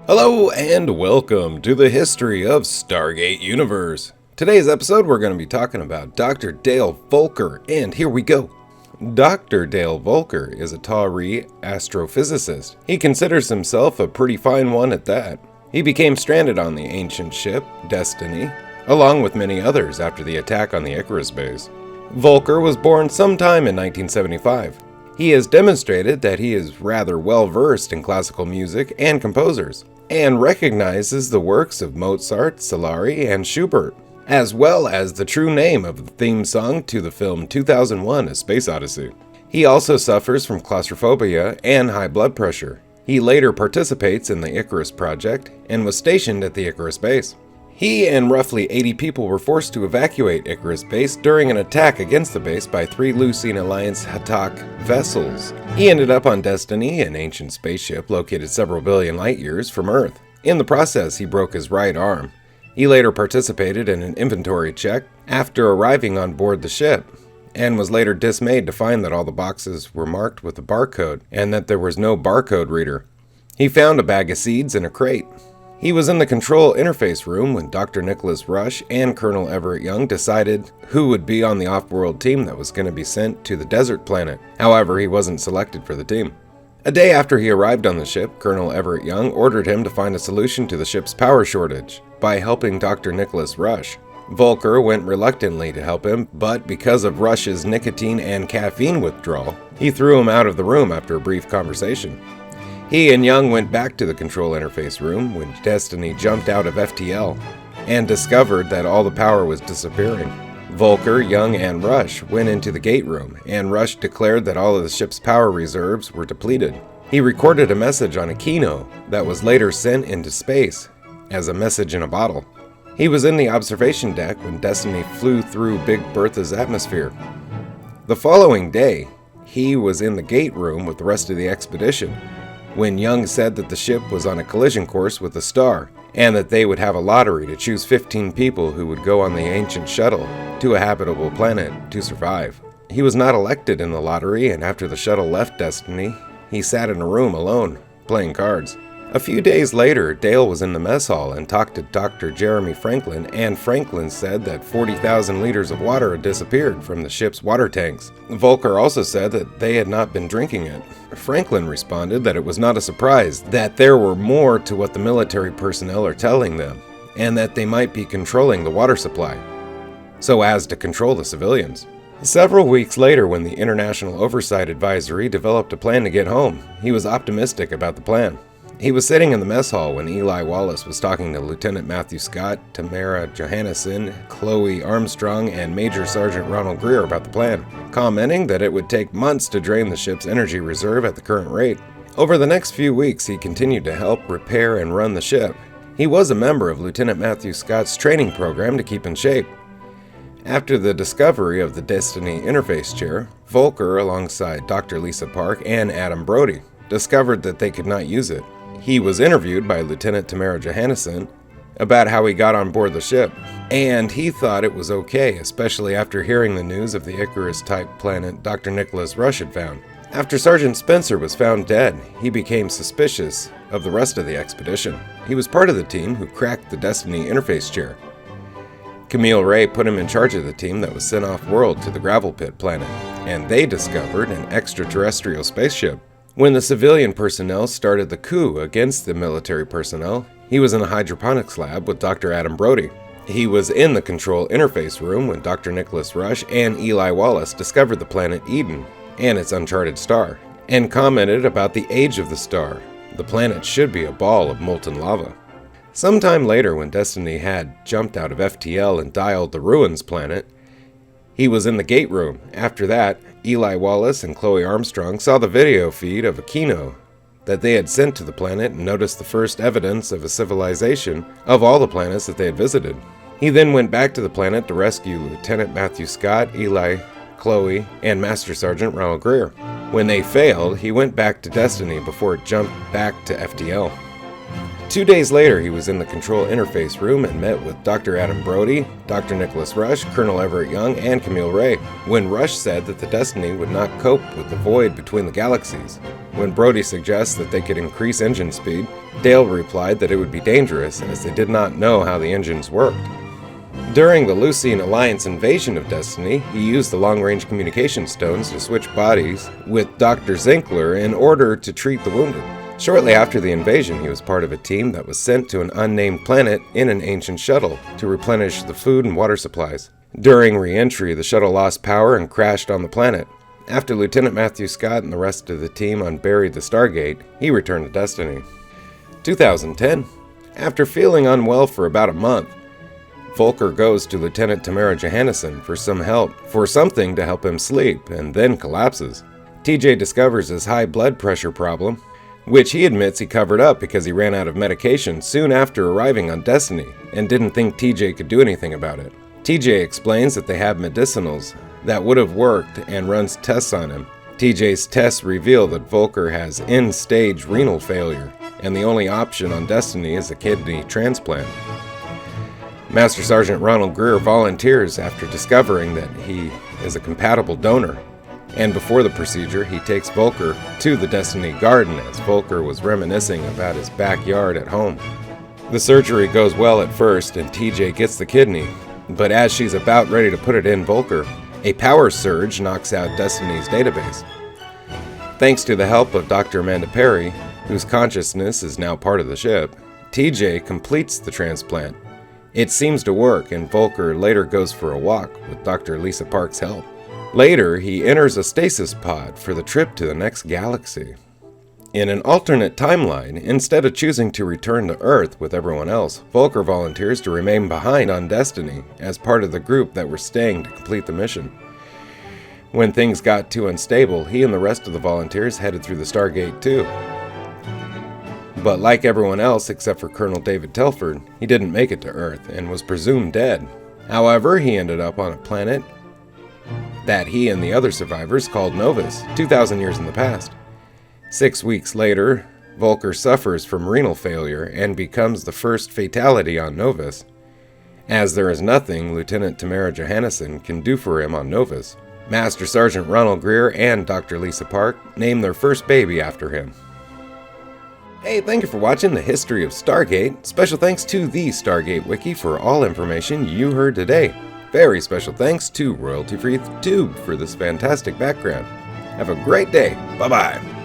Hello and welcome to the history of Stargate Universe. Today's episode we're going to be talking about Dr. Dale Volker, and here we go. Dr. Dale Volker is a Tok'ra astrophysicist. He considers himself a pretty fine one at that. He became stranded on the ancient ship, Destiny, along with many others after the attack on the Icarus Base. Volker was born sometime in 1975. He has demonstrated that he is rather well versed in classical music and composers, and recognizes the works of Mozart, Salieri, and Schubert, as well as the true name of the theme song to the film 2001: A Space Odyssey. He also suffers from claustrophobia and high blood pressure. He later participates in the Icarus project and was stationed at the Icarus Base. He and roughly 80 people were forced to evacuate Icarus Base during an attack against the base by 3 Lucine Alliance Hatak vessels. He ended up on Destiny, an ancient spaceship located several billion light years from Earth. In the process, he broke his right arm. He later participated in an inventory check after arriving on board the ship, and was later dismayed to find that all the boxes were marked with a barcode and that there was no barcode reader. He found a bag of seeds in a crate. He was in the control interface room when Dr. Nicholas Rush and Colonel Everett Young decided who would be on the off-world team that was going to be sent to the desert planet. However, he wasn't selected for the team. A day after he arrived on the ship, Colonel Everett Young ordered him to find a solution to the ship's power shortage by helping Dr. Nicholas Rush. Volker went reluctantly to help him, but because of Rush's nicotine and caffeine withdrawal, he threw him out of the room after a brief conversation. He and Young went back to the control interface room when Destiny jumped out of FTL and discovered that all the power was disappearing. Volker, Young, and Rush went into the gate room, and Rush declared that all of the ship's power reserves were depleted. He recorded a message on a Kino that was later sent into space as a message in a bottle. He was in the observation deck when Destiny flew through Big Bertha's atmosphere. The following day, he was in the gate room with the rest of the expedition when Young said that the ship was on a collision course with a star, and that they would have a lottery to choose 15 people who would go on the ancient shuttle to a habitable planet to survive. He was not elected in the lottery, and after the shuttle left Destiny, he sat in a room alone, playing cards. A few days later, Dale was in the mess hall and talked to Dr. Jeremy Franklin, and Franklin said that 40,000 liters of water had disappeared from the ship's water tanks. Volker also said that they had not been drinking it. Franklin responded that it was not a surprise, that there were more to what the military personnel are telling them, and that they might be controlling the water supply, so as to control the civilians. Several weeks later, when the International Oversight Advisory developed a plan to get home, he was optimistic about the plan. He was sitting in the mess hall when Eli Wallace was talking to Lieutenant Matthew Scott, Tamara Johannesson, Chloe Armstrong, and Major Sergeant Ronald Greer about the plan, commenting that it would take months to drain the ship's energy reserve at the current rate. Over the next few weeks, he continued to help repair and run the ship. He was a member of Lieutenant Matthew Scott's training program to keep in shape. After the discovery of the Destiny interface chair, Volker, alongside Dr. Lisa Park and Adam Brody, discovered that they could not use it. He was interviewed by Lieutenant Tamara Johannesson about how he got on board the ship, and he thought it was okay, especially after hearing the news of the Icarus-type planet Dr. Nicholas Rush had found. After Sergeant Spencer was found dead, he became suspicious of the rest of the expedition. He was part of the team who cracked the Destiny interface chair. Camille Ray put him in charge of the team that was sent off-world to the Gravel Pit planet, and they discovered an extraterrestrial spaceship. When the civilian personnel started the coup against the military personnel, he was in a hydroponics lab with Dr. Adam Brody. He was in the control interface room when Dr. Nicholas Rush and Eli Wallace discovered the planet Eden and its uncharted star, and commented about the age of the star. The planet should be a ball of molten lava. Sometime later, when Destiny had jumped out of FTL and dialed the Ruins planet, he was in the gate room. After that, Eli Wallace and Chloe Armstrong saw the video feed of a Kino that they had sent to the planet and noticed the first evidence of a civilization of all the planets that they had visited. He then went back to the planet to rescue Lieutenant Matthew Scott, Eli, Chloe, and Master Sergeant Ronald Greer. When they failed, he went back to Destiny before it jumped back to FTL. 2 days later, he was in the control interface room and met with Dr. Adam Brody, Dr. Nicholas Rush, Colonel Everett Young, and Camille Ray, when Rush said that the Destiny would not cope with the void between the galaxies. When Brody suggests that they could increase engine speed, Dale replied that it would be dangerous as they did not know how the engines worked. During the Lucine Alliance invasion of Destiny, he used the long-range communication stones to switch bodies with Dr. Zinkler in order to treat the wounded. Shortly after the invasion, he was part of a team that was sent to an unnamed planet in an ancient shuttle to replenish the food and water supplies. During re-entry, the shuttle lost power and crashed on the planet. After Lieutenant Matthew Scott and the rest of the team unburied the Stargate, he returned to Destiny. 2010. After feeling unwell for about a month, Volker goes to Lieutenant Tamara Johannesson for something to help him sleep, and then collapses. TJ discovers his high blood pressure problem, which he admits he covered up because he ran out of medication soon after arriving on Destiny, and didn't think TJ could do anything about it. TJ explains that they have medicinals that would have worked and runs tests on him. TJ's tests reveal that Volker has end-stage renal failure, and the only option on Destiny is a kidney transplant. Master Sergeant Ronald Greer volunteers after discovering that he is a compatible donor, and before the procedure, he takes Volker to the Destiny Garden as Volker was reminiscing about his backyard at home. The surgery goes well at first, and TJ gets the kidney, but as she's about ready to put it in Volker, a power surge knocks out Destiny's database. Thanks to the help of Dr. Amanda Perry, whose consciousness is now part of the ship, TJ completes the transplant. It seems to work, and Volker later goes for a walk with Dr. Lisa Park's help. Later, he enters a stasis pod for the trip to the next galaxy. In an alternate timeline, instead of choosing to return to Earth with everyone else, Volker volunteers to remain behind on Destiny as part of the group that were staying to complete the mission. When things got too unstable, he and the rest of the volunteers headed through the Stargate too. But like everyone else except for Colonel David Telford, he didn't make it to Earth and was presumed dead. However, he ended up on a planet that he and the other survivors called Novus, 2,000 years in the past. 6 weeks later, Volker suffers from renal failure and becomes the first fatality on Novus, as there is nothing Lieutenant Tamara Johannesson can do for him on Novus. Master Sergeant Ronald Greer and Dr. Lisa Park named their first baby after him. Hey, thank you for watching the history of Stargate. Special thanks to the Stargate Wiki for all information you heard today. Very special thanks to Royalty Free Tube for this fantastic background. Have a great day. Bye-bye.